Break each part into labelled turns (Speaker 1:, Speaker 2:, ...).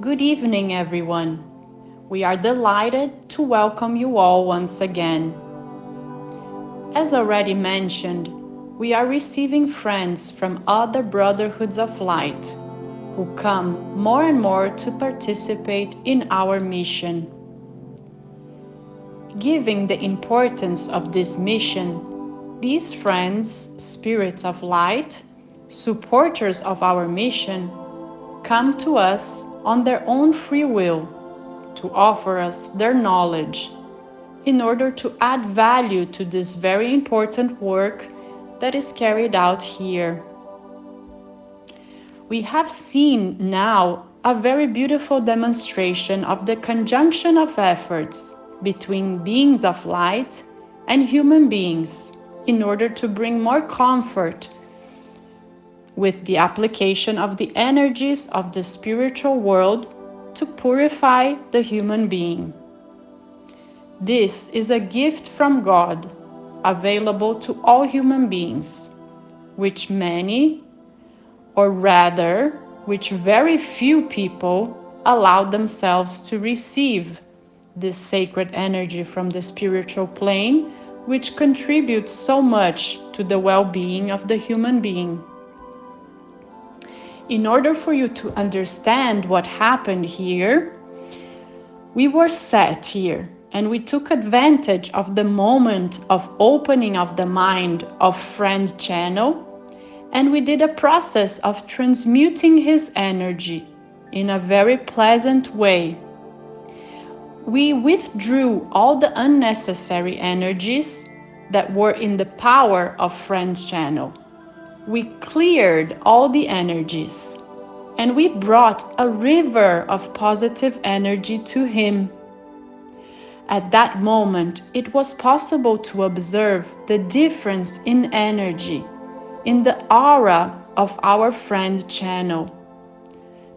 Speaker 1: Good evening, everyone. We are delighted to welcome you all once again. As already mentioned, we are receiving friends from other brotherhoods of light who come more and more to participate in our mission. Given the importance of this mission, these friends, spirits of light, supporters of our mission, come to us on their own free will to offer us their knowledge in order to add value to this very important work that is carried out here. We have seen now a very beautiful demonstration of the conjunction of efforts between beings of light and human beings in order to bring more comfort with the application of the energies of the spiritual world to purify the human being. This is a gift from God, available to all human beings, which many, or rather, which very few people allow themselves to receive this sacred energy from the spiritual plane, which contributes so much to the well-being of the human being. In order for you to understand what happened here, we were set here and we took advantage of the moment of opening of the mind of friend channel, and we did a process of transmuting his energy in a very pleasant way. We withdrew all the unnecessary energies that were in the power of friend channel. We cleared all the energies and we brought a river of positive energy to him. At that moment, it was possible to observe the difference in energy, in the aura of our friend channel,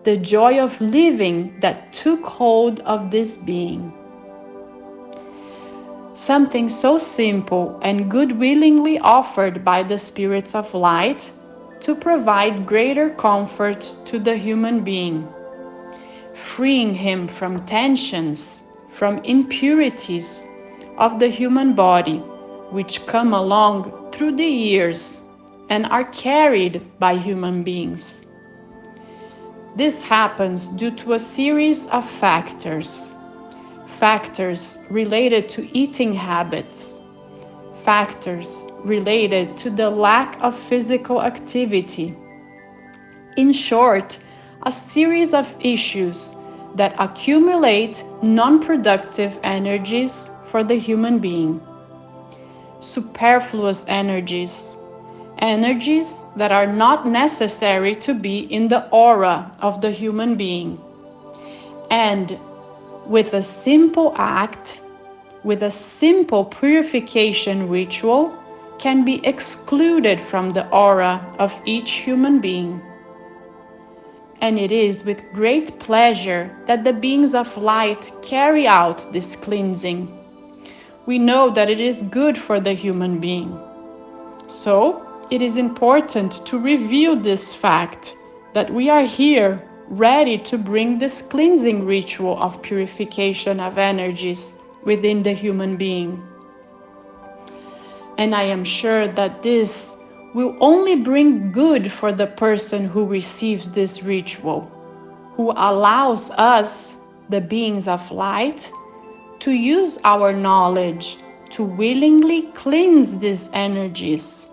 Speaker 1: the joy of living that took hold of this being. Something so simple and good-willingly offered by the spirits of light to provide greater comfort to the human being, freeing him from tensions, from impurities of the human body, which come along through the years and are carried by human beings. This happens due to a series of factors related to eating habits, factors related to the lack of physical activity. In short, a series of issues that accumulate non-productive energies for the human being. Superfluous energies that are not necessary to be in the aura of the human being. And with a simple act, with a simple purification ritual, can be excluded from the aura of each human being. And it is with great pleasure that the beings of light carry out this cleansing. We know that it is good for the human being. So, it is important to reveal this fact that we are here ready to bring this cleansing ritual of purification of energies within the human being. And I am sure that this will only bring good for the person who receives this ritual, who allows us, the beings of light, to use our knowledge to willingly cleanse these energies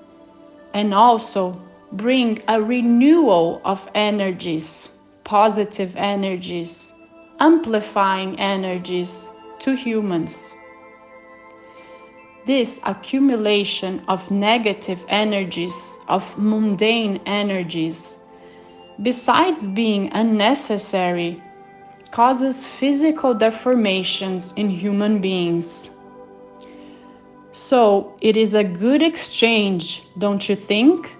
Speaker 1: and also bring a renewal of energies, positive energies, amplifying energies to humans. This accumulation of negative energies, of mundane energies, besides being unnecessary, causes physical deformations in human beings. So it is a good exchange, don't you think?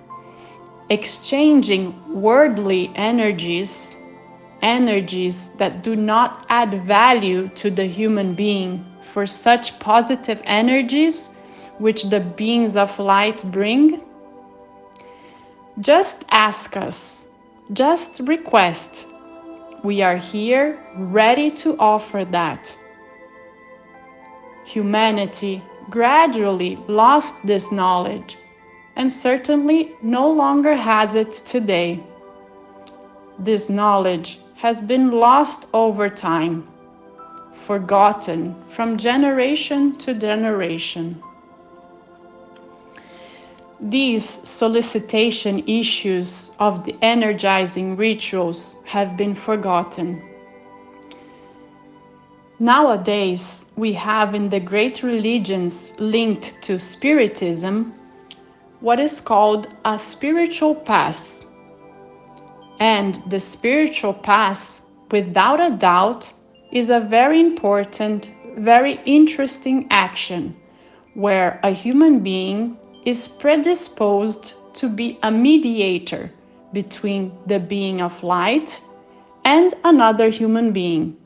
Speaker 1: Exchanging worldly energies that do not add value to the human being, for such positive energies which the beings of light bring. Just ask us, just request We are here ready to offer that. Humanity gradually lost this knowledge and certainly no longer has it today. This knowledge has been lost over time, forgotten from generation to generation. These solicitation issues of the energizing rituals have been forgotten. Nowadays, we have in the great religions linked to Spiritism what is called a spiritual pass. And the spiritual pass, without a doubt, is a very important, very interesting action where a human being is predisposed to be a mediator between the being of light and another human being.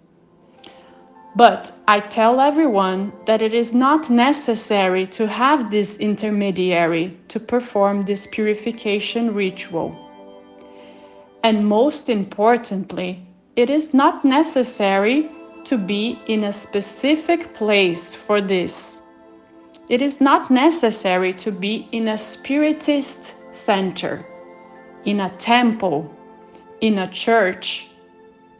Speaker 1: But I tell everyone that it is not necessary to have this intermediary to perform this purification ritual. And most importantly, it is not necessary to be in a specific place for this. It is not necessary to be in a spiritist center, in a temple, in a church,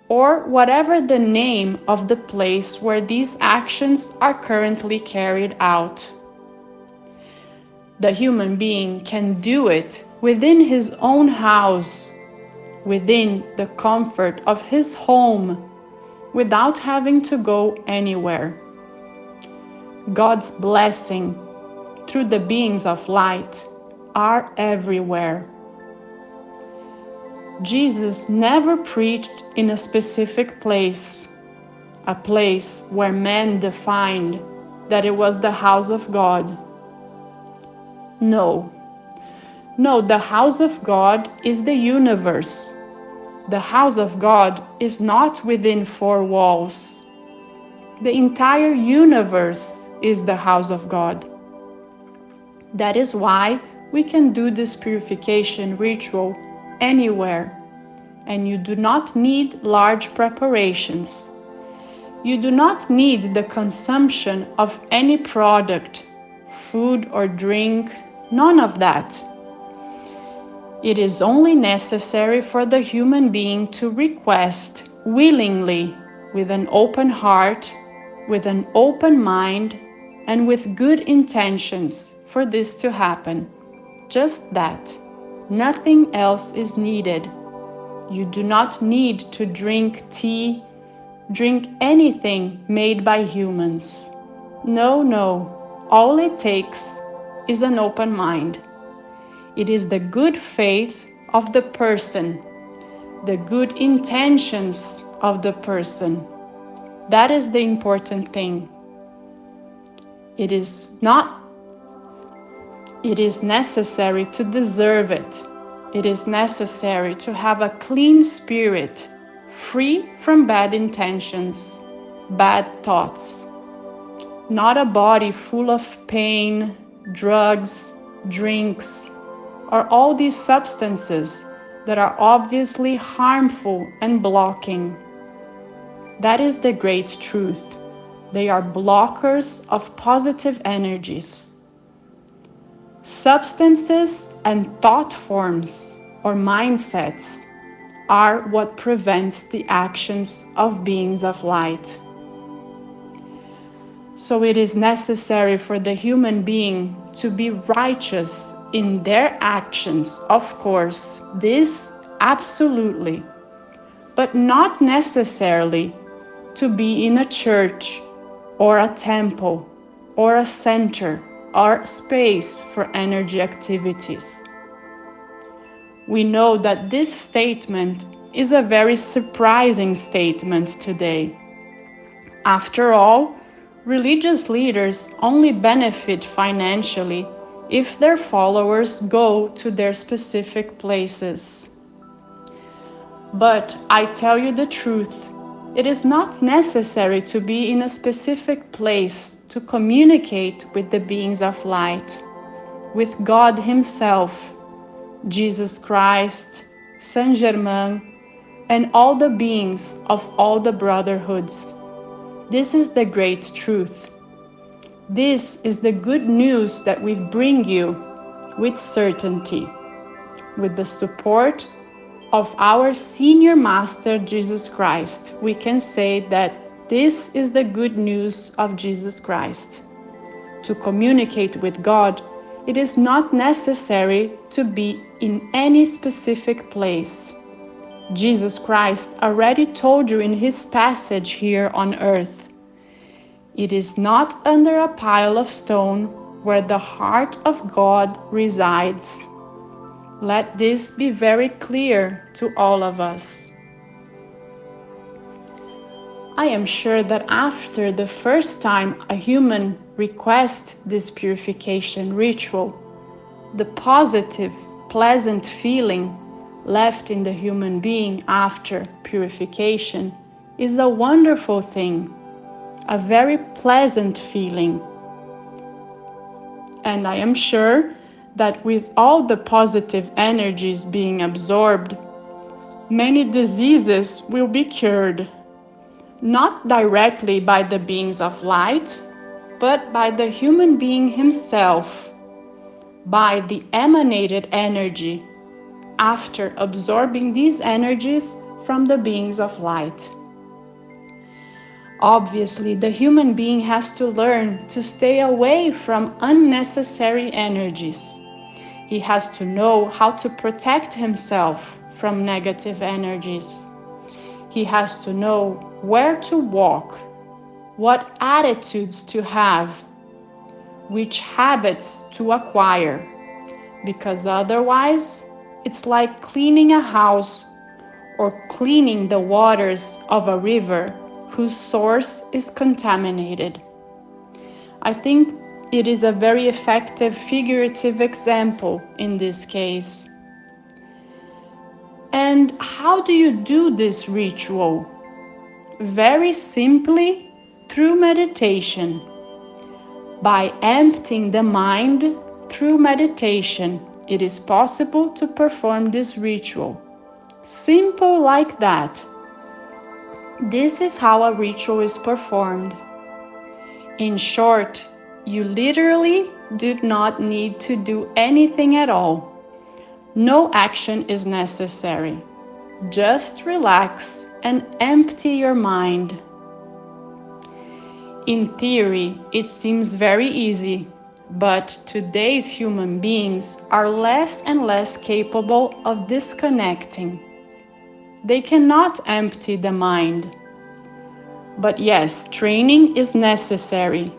Speaker 1: or whatever the name of the place where these actions are currently carried out. The human being can do it within his own house, within the comfort of his home, without having to go anywhere. God's blessing through the beings of light are everywhere. Jesus never preached in a specific place, a place where men defined that it was the house of God. No, the house of God is the universe. The house of God is not within four walls. The entire universe is the house of God. That is why we can do this purification ritual anywhere, and you do not need large preparations. You do not need the consumption of any product, food or drink, none of that. It is only necessary for the human being to request willingly, with an open heart, with an open mind, and with good intentions for this to happen. Just that. Nothing else is needed. You do not need to drink tea, drink anything made by humans. No. All it takes is an open mind. It is the good faith of the person, the good intentions of the person. That is the important thing. It is necessary to deserve it. It is necessary to have a clean spirit, free from bad intentions, bad thoughts. Not a body full of pain, drugs, drinks, or all these substances that are obviously harmful and blocking. That is the great truth. They are blockers of positive energies. Substances and thought forms or mindsets are what prevents the actions of beings of light. So it is necessary for the human being to be righteous in their actions, of course, this absolutely, but not necessarily to be in a church or a temple or a center or space for energy activities. We know that this statement is a very surprising statement today. After all, religious leaders only benefit financially if their followers go to their specific places. But I tell you the truth, it is not necessary to be in a specific place to communicate with the beings of light, with God Himself, Jesus Christ, Saint Germain, and all the beings of all the brotherhoods. This is the great truth. This is the good news that we bring you with certainty, with the support of our senior master, Jesus Christ. We can say that this is the good news of Jesus Christ. To communicate with God, it is not necessary to be in any specific place. Jesus Christ already told you in his passage here on earth, "It is not under a pile of stone where the heart of God resides." Let this be very clear to all of us. I am sure that after the first time a human requests this purification ritual, the positive, pleasant feeling left in the human being after purification is a wonderful thing, a very pleasant feeling. And I am sure that with all the positive energies being absorbed, many diseases will be cured, not directly by the beings of light, but by the human being himself, by the emanated energy, after absorbing these energies from the beings of light. Obviously, the human being has to learn to stay away from unnecessary energies. He has to know how to protect himself from negative energies. He has to know where to walk, what attitudes to have, which habits to acquire, because otherwise it's like cleaning a house or cleaning the waters of a river whose source is contaminated. I think it is a very effective figurative example in this case. And how do you do this ritual? Very simply, through meditation. By emptying the mind through meditation, it is possible to perform this ritual. Simple like that. This is how a ritual is performed. In short, you literally do not need to do anything at all. No action is necessary. Just relax and empty your mind. In theory, it seems very easy, but today's human beings are less and less capable of disconnecting. They cannot empty the mind. But yes, training is necessary.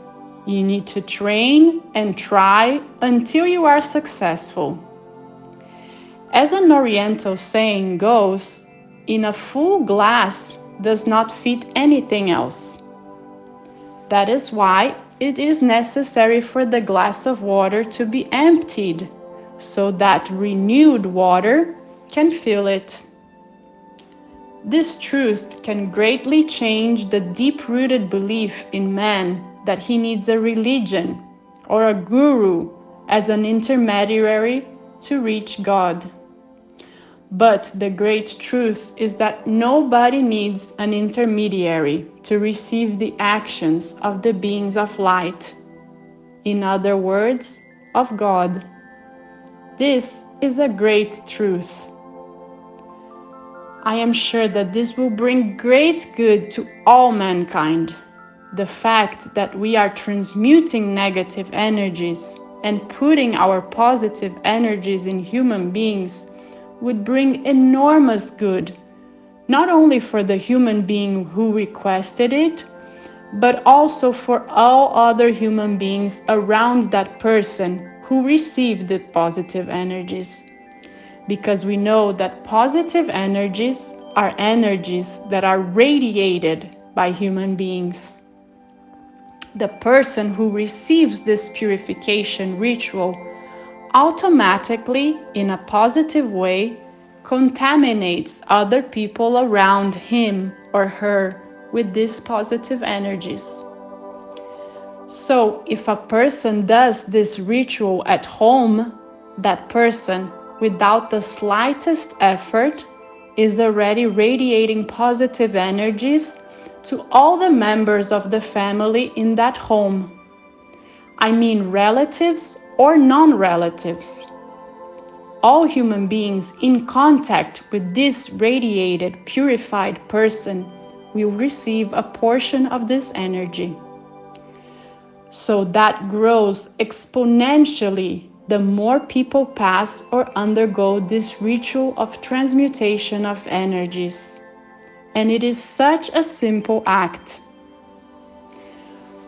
Speaker 1: You need to train and try until you are successful. As an Oriental saying goes, in a full glass does not fit anything else. That is why it is necessary for the glass of water to be emptied, so that renewed water can fill it. This truth can greatly change the deep-rooted belief in man that he needs a religion or a guru as an intermediary to reach God. But the great truth is that nobody needs an intermediary to receive the actions of the beings of light. In other words, of God. This is a great truth. I am sure that this will bring great good to all mankind. The fact that we are transmuting negative energies and putting our positive energies in human beings would bring enormous good, not only for the human being who requested it, but also for all other human beings around that person who received the positive energies. Because we know that positive energies are energies that are radiated by human beings. The person who receives this purification ritual automatically, in a positive way, contaminates other people around him or her with these positive energies. So, if a person does this ritual at home, that person, without the slightest effort, is already radiating positive energies to all the members of the family in that home. I mean relatives or non-relatives. All human beings in contact with this radiated, purified person will receive a portion of this energy. So that grows exponentially the more people pass or undergo this ritual of transmutation of energies. And it is such a simple act.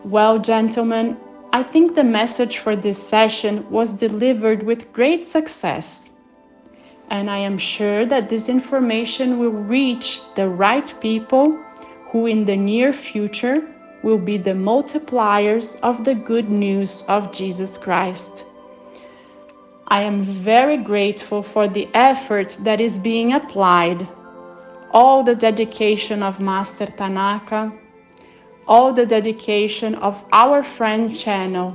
Speaker 1: Well, gentlemen, I think the message for this session was delivered with great success. And I am sure that this information will reach the right people who in the near future will be the multipliers of the good news of Jesus Christ. I am very grateful for the effort that is being applied, all the dedication of Master Tanaka, all the dedication of our friend channel.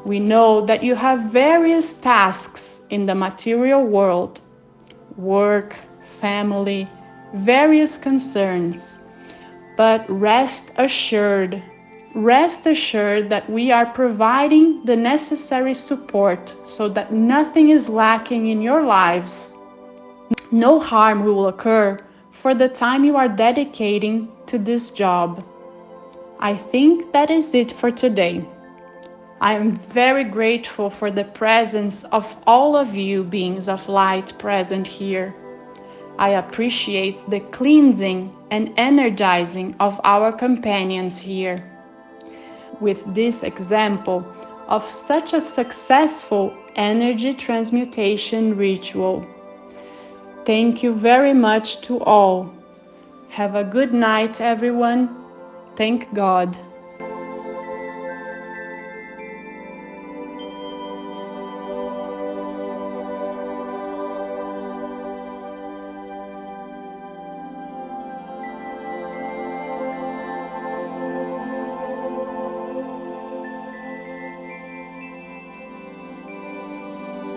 Speaker 1: We know that you have various tasks in the material world, work, family, various concerns. But rest assured that we are providing the necessary support so that nothing is lacking in your lives. No harm will occur for the time you are dedicating to this job. I think that is it for today. I am very grateful for the presence of all of you beings of light present here. I appreciate the cleansing and energizing of our companions here. With this example of such a successful energy transmutation ritual. Thank you very much to all. Have a good night, everyone. Thank God.